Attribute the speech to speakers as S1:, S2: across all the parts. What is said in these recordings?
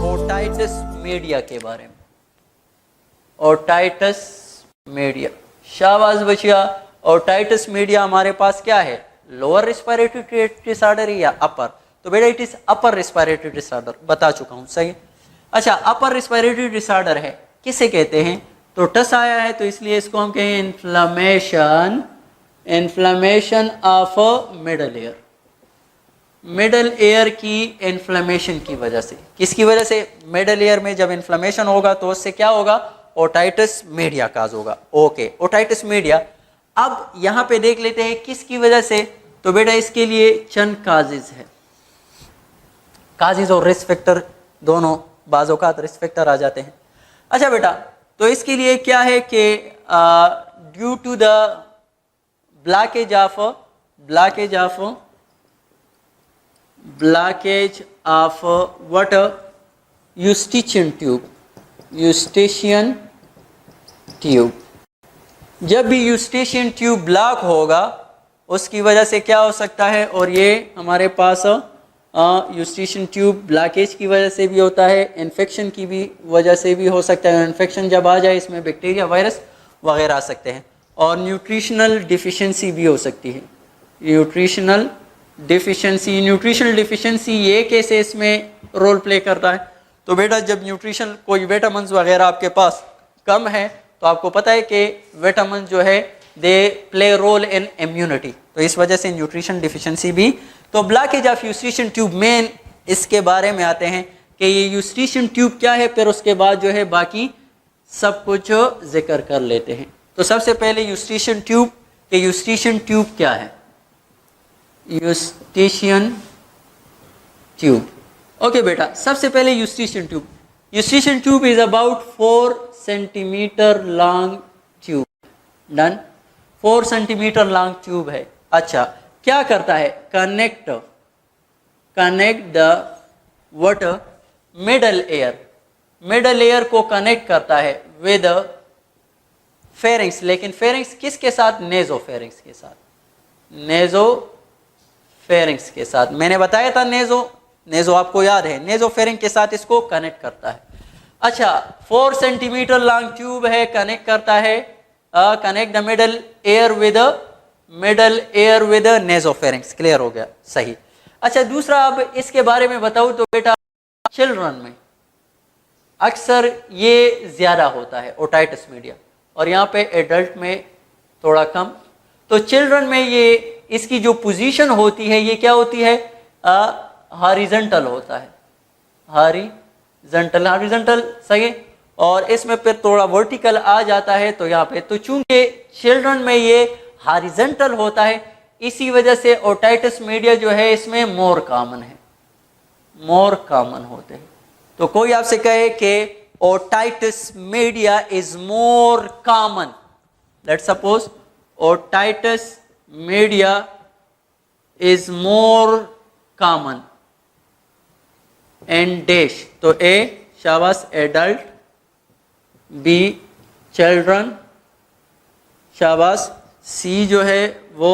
S1: Otitis media के बारे में। ओटाइटिस मीडिया, शाबाश बचिया। ओटाइटिस मीडिया हमारे पास क्या है, लोअर रिस्पिरेटरी ट्रैक्ट डिसऑर्डर या अपर? तो बेटा it is upper respiratory disorder, बता चुका हूं, सही। अच्छा, अपर रिस्पिरेटरी डिसऑर्डर है, किसे कहते हैं? तो टस आया है तो इसलिए इसको हम कहें inflammation, inflammation of middle air. Middle air की इन्फ्लेमेशन की वजह से, किसकी वजह से? मिडल एयर में जब इन्फ्लेमेशन होगा तो उससे क्या होगा, ओटाइटिस मीडिया काज होगा। Okay, otitis media. अब यहां पे देख लेते हैं किसकी वजह से। तो बेटा इसके लिए चंद काजेज है, काजेज और रिस्क फैक्टर दोनों, बाज़-औक़ात रिस्क फैक्टर आ जाते हैं। अच्छा बेटा, तो इसके लिए क्या है कि due to the blockage of what, Eustachian tube. जब भी यूस्टिशियन ट्यूब ब्लॉक होगा उसकी वजह से क्या हो सकता है, और ये हमारे पास यूस्टिशियन ट्यूब ब्लॉकेज की वजह से भी होता है, इन्फेक्शन की भी वजह से भी हो सकता है। इन्फेक्शन जब आ जाए इसमें बैक्टीरिया, वायरस वगैरह आ सकते हैं, और न्यूट्रिशनल डिफिशिएंसी भी हो सकती है। न्यूट्रिशनल डिफिशिएंसी ये कैसे इसमें रोल प्ले करता है? तो बेटा जब न्यूट्रिशन, कोई विटामिन्स वगैरह आपके पास कम है तो आपको पता है कि विटामिन जो है they play role in immunity, तो इस वजह से न्यूट्रिशन डिफिशिएंसी भी। तो ब्लॉकेज ऑफ यूस्टिशियन ट्यूब मेन इसके बारे में आते हैं कि ये यूस्टिशियन ट्यूब क्या है, फिर उसके बाद जो है बाकी सब कुछ जिक्र कर लेते हैं। तो सबसे पहले यूस्टिशियन ट्यूब, कि यूस्टिशियन ट्यूब क्या है? यूस्टिशियन ट्यूब, ओके बेटा, सबसे पहले Eustachian tube is about 4 centimetre long tube. Done, 4 centimetre long tube है। अच्छा, क्या करता है? Connect the what, middle air को कनेक्ट करता है विद फेरिंग्स। लेकिन फेरिंग्स किसके साथ? नेजोफेरिंग्स के साथ, नेजोफेरिंग्स के साथ। मैंने बताया था नेजो आपको याद है, नेजोफेरिंग के साथ इसको कनेक्ट करता है। अच्छा, 4 सेंटीमीटर लॉन्ग ट्यूब है, कनेक्ट करता है, connect the middle air with nasopharynx. Clear हो गया, सही। अच्छा, दूसरा अब इसके बारे में बताऊं तो बेटा चिल्ड्रन में अक्सर ये ज्यादा होता है ओटाइटिस मीडिया, और यहाँ पे एडल्ट में थोड़ा कम। तो चिल्ड्रन में ये इसकी जो पोजीशन होती है ये क्या होती है? हॉरिजॉन्टल होता है, हॉरिजॉन्टल, सही। और इसमें फिर थोड़ा वर्टिकल आ जाता है तो यहाँ पे, तो चूंकि चिल्ड्रन में ये हॉरिजॉन्टल होता है इसी वजह से ओटाइटिस मीडिया जो है इसमें मोर कॉमन होते हैं। तो कोई आपसे कहे कि otitis media is more common, let's suppose otitis media is more common and dash, तो ए शाबाश एडल्ट, बी चिल्ड्रन, शाबाश, सी जो है वो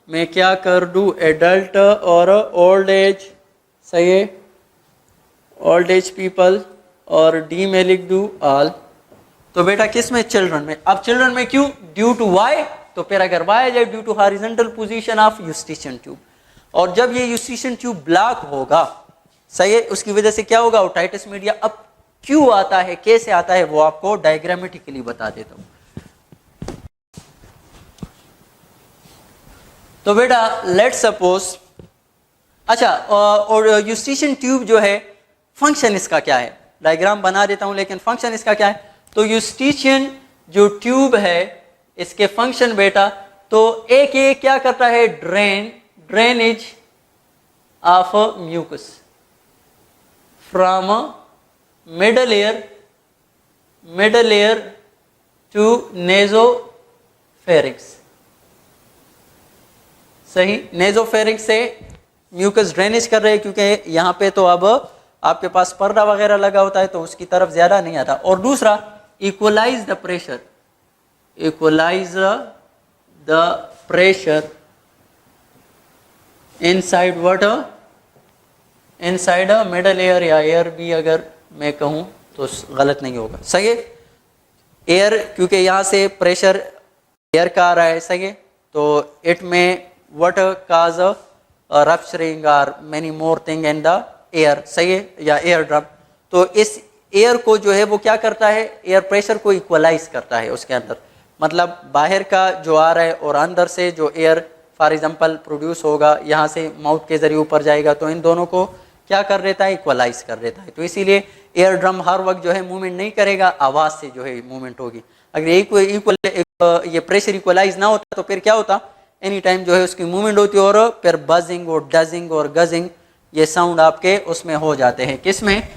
S1: मैं क्या कर दूं, एडल्ट और ओल्ड एज, सही है, ओल्ड एज पीपल, और डी में लिख दूं ऑल। तो बेटा किस में? चिल्ड्रन में। अब चिल्ड्रन में क्यों? ड्यू टू वाई, तो फिर अगर वाई जाए due to horizontal position of Eustachian tube, और जब ये यूस्टिशियन ट्यूब ब्लॉक होगा, सही है, उसकी वजह से क्या होगा? Otitis media. अब क्यों आता है, कैसे आता है, वो आपको डायग्रामेटिकली बता देता हूं। तो बेटा लेट्स सपोज, अच्छा, और यूस्टिशियन ट्यूब जो है फंक्शन इसका क्या है, डायग्राम बना देता हूं, लेकिन फंक्शन इसका क्या है? तो यूस्टिशियन जो ट्यूब है इसके फंक्शन बेटा, तो एक ये क्या करता है? Drainage of mucus from middle ear to nasopharynx, सही। नेजोफेरिंक्स से म्यूकस ड्रेनेज कर रहे हैं, क्योंकि यहाँ पे तो अब आपके पास पर्दा वगैरह लगा होता है तो उसकी तरफ ज्यादा नहीं आता। और दूसरा, equalize the pressure inside what, inside middle ear, या एयर भी अगर मैं कहूँ तो गलत नहीं होगा, सही है। एयर, क्योंकि यहाँ से प्रेशर एयर का आ रहा है, सही है, तो इट में व्हाट काज रप्चरिंग और many more thing in the air, सही है, या एयर ड्रम। तो इस एयर को जो है वो क्या करता है, एयर प्रेशर को इक्वलाइज करता है उसके अंदर, मतलब बाहर का जो आ रहा है और अंदर से जो एयर फॉर एग्जांपल प्रोड्यूस होगा, यहाँ से माउथ के जरिए ऊपर जाएगा, तो इन दोनों को क्या कर देता है, इक्वलाइज कर देता है। तो इसीलिए एयर ड्रम हर वक्त जो है मूवमेंट नहीं करेगा, आवाज़ से जो है मूवमेंट होगी। अगर ये प्रेशर इक्वलाइज ना होता तो फिर क्या होता, एनी टाइम जो है उसकी मूवमेंट होती है और फिर बजिंग और डजिंग और गजिंग ये साउंड आपके उसमें हो जाते हैं, किस में,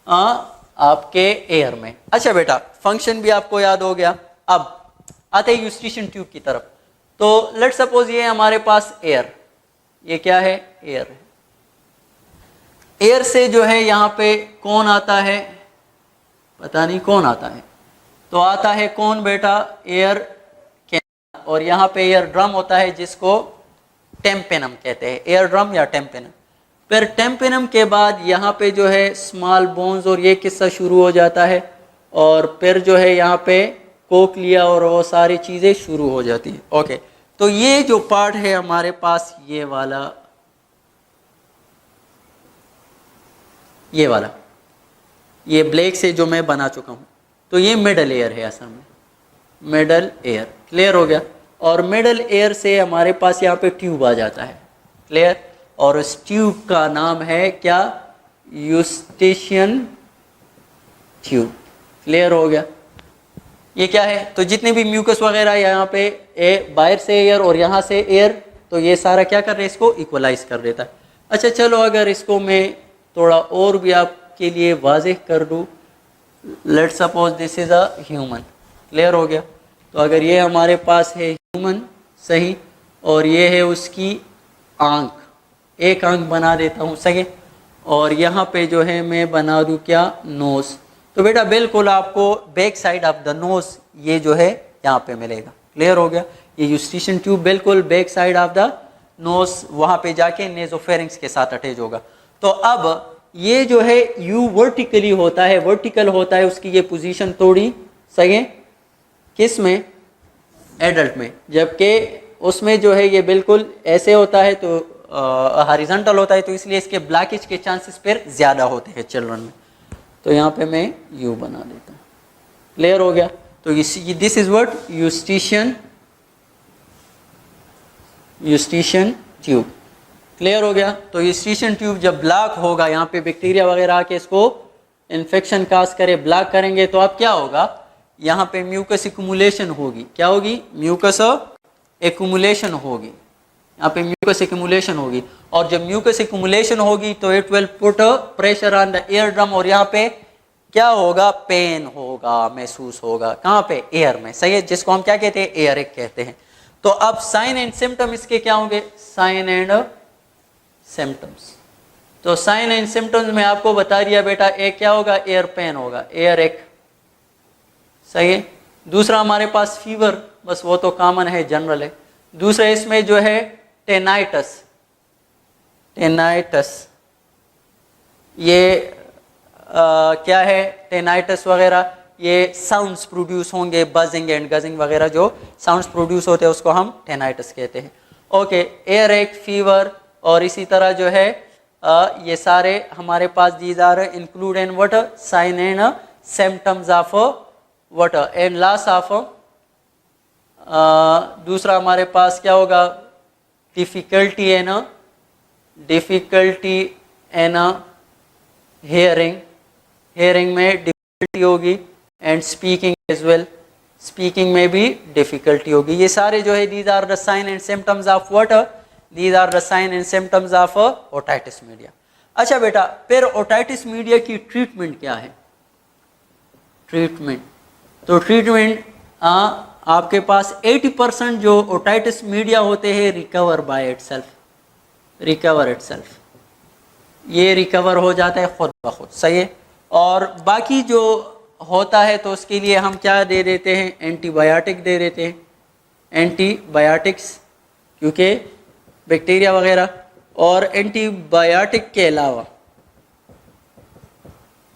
S1: आपके एयर में। अच्छा बेटा, फंक्शन भी आपको याद हो गया। अब आते हैं यूस्टिशियन ट्यूब की तरफ। तो लेट सपोज ये हमारे पास एयर, ये क्या है, एयर है। एयर से जो है यहाँ पे कौन आता है, पता नहीं कौन आता है, तो आता है कौन बेटा, एयर कैन, और यहाँ पे एयर ड्रम होता है जिसको टेम्पेनम कहते हैं, एयर ड्रम या टेम्पेनम। फिर टेम्पेनम के बाद यहाँ पे जो है स्मॉल बोन्स और ये किस्सा शुरू हो जाता है, और फिर जो है यहाँ पे कोक्लिया और वो सारी चीज़ें शुरू हो जाती है। ओके, तो ये जो पार्ट है हमारे पास, ये वाला, ये ब्लैक से जो मैं बना चुका हूँ, तो ये मिडल एयर है असल में, मिडल एयर, क्लियर हो गया। और मिडल एयर से हमारे पास यहाँ पे ट्यूब आ जाता है, क्लियर, और उस ट्यूब का नाम है क्या, यूस्टिशियन ट्यूब, क्लियर हो गया। ये क्या है, तो जितने भी म्यूकस वगैरह यहाँ पे बाहर से एयर और यहाँ से एयर, तो ये सारा क्या कर रहे हैं, इसको इक्वलाइज कर देता है। अच्छा चलो, अगर इसको मैं थोड़ा और भी आपके लिए वाज़ेह कर दूँ, let suppose this is a human, clear हो गया। तो अगर ये हमारे पास है ह्यूमन, सही, और ये है उसकी आँख, एक आँख बना देता हूँ, सही, और यहाँ पे जो है मैं बना दूँ क्या, नोज़। तो बेटा बिल्कुल आपको back side of the nose ये जो है यहाँ पे मिलेगा, क्लियर हो गया। ये यूस्टिशियन ट्यूब बिल्कुल back side of the nose वहाँ पे जाके नेजोफेरिंक्स के साथ अटैच होगा। तो अब ये जो है यू वर्टिकली होता है, वर्टिकल होता है, उसकी ये पोजीशन थोड़ी, सही है, किस में, एडल्ट में, जबकि उसमें जो है ये बिल्कुल ऐसे होता है, तो हॉरिजॉन्टल होता है, तो इसलिए इसके ब्लॉकेज के चांसेस फिर ज़्यादा होते हैं चिल्ड्रन में। तो यहाँ पे मैं यू बना देता हूँ, क्लियर हो गया। तो this is what, Eustachian tube, clear हो गया। तो यूस्टिशियन ट्यूब जब ब्लॉक होगा, यहाँ पे बैक्टीरिया वगैरह आके इसको इन्फेक्शन काज करे, ब्लॉक करेंगे, तो अब क्या होगा, यहाँ पे म्यूकस एक्यूमुलेशन होगी, क्या होगी, म्यूकस एक्यूमुलेशन होगी, यहाँ पे म्यूकस एक्यूमुलेशन होगी। और जब म्यूकस एक्यूमुलेशन होगी तो it will put pressure on the ear drum, और यहाँ पे क्या होगा, पेन होगा, महसूस होगा, कहाँ पे, एयर में, सही है, जिसको हम क्या कहते हैं, एयर एक कहते हैं। तो अब साइन एंड सिम्टम इसके क्या होंगे, साइन एंड सिम्टम्स। तो साइन एंड सिम्टम्स में आपको बता दिया बेटा, एक क्या होगा, एयर पेन होगा, एयर एक, सही है। दूसरा हमारे पास फीवर, बस वो तो कॉमन है, जनरल है। दूसरा इसमें जो है टेनाइटस, ये क्या है, टेनाइटस वगैरह, ये साउंड्स प्रोड्यूस होंगे, बजिंग एंड गजिंग वगैरह जो साउंड्स प्रोड्यूस होते हैं उसको हम टेनाइटस कहते हैं। ओके, एयर एक, फीवर, और इसी तरह जो है ये सारे हमारे पास these are include in what, sign and symptoms of what, and loss of, दूसरा हमारे पास क्या होगा, डिफिकल्टी एन हेयरिंग में डिफिकल्टी होगी, and speaking as well, speaking में भी डिफिकल्टी होगी। ये सारे जो है these are the sign and symptoms of what, these are the sign and symptoms of otitis media. अच्छा बेटा, फिर ओटाइटिस मीडिया की ट्रीटमेंट क्या है, ट्रीटमेंट, तो ट्रीटमेंट आपके पास 80% जो ओटाइटिस मीडिया होते हैं रिकवर बाय इटसेल्फ, ये रिकवर हो जाता है खुद ब खुद, सही है। और बाकी जो होता है तो उसके लिए हम क्या दे देते हैं, एंटीबायोटिक दे देते हैं, एंटीबायोटिक्स, क्योंकि बैक्टीरिया वगैरह। और एंटीबायोटिक के अलावा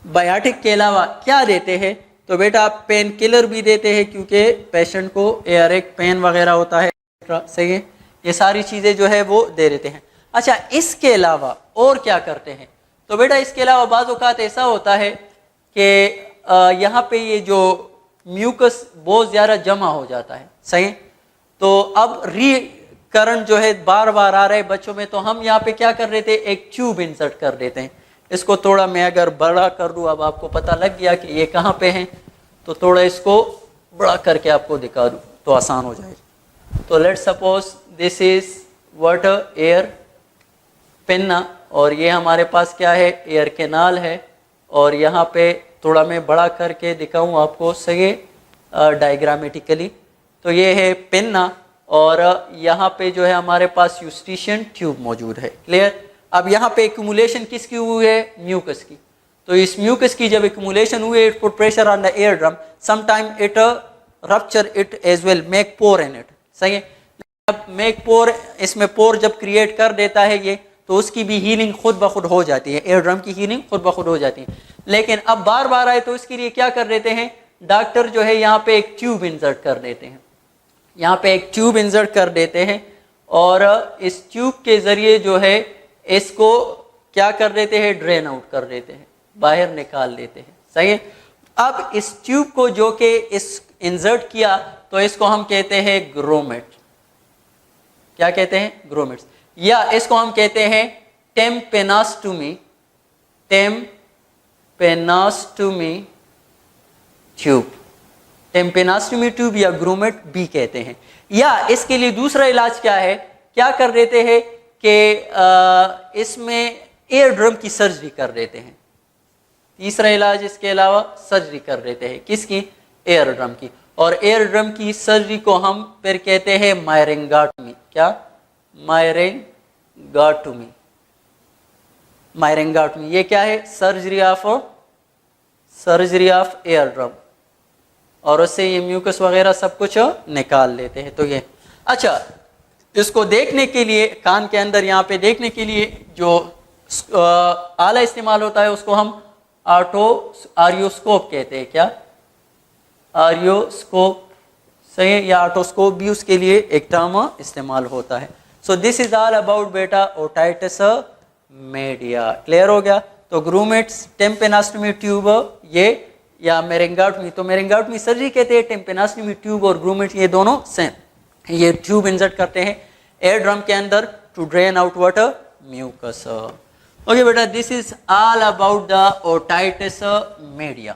S1: बायोटिक के अलावा क्या देते हैं? तो बेटा आप पेन किलर भी देते हैं क्योंकि पेशेंट को एयरएक पेन वगैरह होता है, सही है, ये सारी चीज़ें जो है वो दे देते हैं। अच्छा, इसके अलावा और क्या करते हैं? तो बेटा इसके अलावा बाज़ औक़ात ऐसा होता है कि यहाँ पे ये जो म्यूकस बहुत ज़्यादा जमा हो जाता है, सही है, तो अब करंट जो है बार बार आ रहा है बच्चों में, तो हम यहाँ पे क्या कर रहे थे, एक ट्यूब इंसर्ट कर देते हैं। इसको थोड़ा मैं अगर बड़ा कर दूँ, अब आपको पता लग गया कि ये कहाँ पे है, तो थोड़ा इसको बड़ा करके आपको दिखा दूँ तो आसान हो जाएगा। तो let's suppose this is water air पेन्ना, और ये हमारे पास क्या है, एयर कैनाल है, और यहाँ पे थोड़ा मैं बड़ा करके दिखाऊँ आपको सही डायग्रामेटिकली। तो ये है पेन्ना, और यहाँ पे जो है हमारे पास यूस्टिशियन ट्यूब मौजूद है। क्लियर? अब यहाँ पे एक्यूमुलेशन किसकी हुई है? म्यूकस की। तो इस म्यूकस की जब एक्यूमुलेशन हुई, it put pressure on the ear drum, sometime it rupture it as well, make pore in it, सही है। अब मेक पोर, इसमें पोर जब क्रिएट कर देता है ये, तो उसकी भी हीलिंग खुद ब खुद हो जाती है, एयर ड्रम की हीलिंग खुद ब खुद हो जाती है। लेकिन अब बार बार आए तो इसके लिए क्या कर देते हैं, डॉक्टर जो है यहाँ पे एक ट्यूब इंसर्ट कर देते हैं, यहाँ पे एक ट्यूब इंसर्ट कर देते हैं, और इस ट्यूब के ज़रिए जो है इसको क्या कर देते हैं, ड्रेन आउट कर देते हैं, बाहर निकाल देते हैं, सही है। अब इस ट्यूब को जो कि इस इंसर्ट किया, तो इसको हम कहते हैं ग्रोमेट। क्या कहते हैं? ग्रोमेट्स, या इसको हम कहते हैं टेम्पेनास्टोमी, टेम्पेनास्टोमी ट्यूब, टेम्पेनास्टोमी ट्यूब या ग्रोमेट भी कहते हैं। या इसके लिए दूसरा इलाज क्या है, क्या कर देते हैं कि इसमें एयर ड्रम की सर्जरी कर देते हैं। तीसरा इलाज इसके अलावा सर्जरी कर देते हैं, किसकी? एयर ड्रम की। और एयर ड्रम की सर्जरी को हम फिर कहते हैं मायरिंगाटोमी। क्या? मायरिंगाटोमी, मायरिंगाटोमी। ये क्या है? सर्जरी ऑफ एयर ड्रम, और उससे ये म्यूकस वगैरह सब कुछ निकाल लेते हैं। तो ये अच्छा, इसको देखने के लिए कान के अंदर यहाँ पे देखने के लिए जो आला इस्तेमाल होता है उसको हम आरियोस्कोप कहते हैं। क्या? आरियोस्कोप, सही है, या ऑटोस्कोप भी उसके लिए एक टर्म इस्तेमाल होता है। So this is all about बेटा ओटाइटिस मीडिया। क्लियर हो गया? तो ग्रूमेट्स, टेम्पेनास्टोमी ट्यूब, ये या मेरिंगाटोमी, तो मेरिंगाटोमी सर्जरी कहते हैं, टेम्पेनास्टोमी ट्यूब और ग्रूमेट ये दोनों सेम। ये ट्यूब इंसर्ट करते हैं एयर ड्रम के अंदर to drain out water mucus. Okay बेटा, this is all about the otitis media.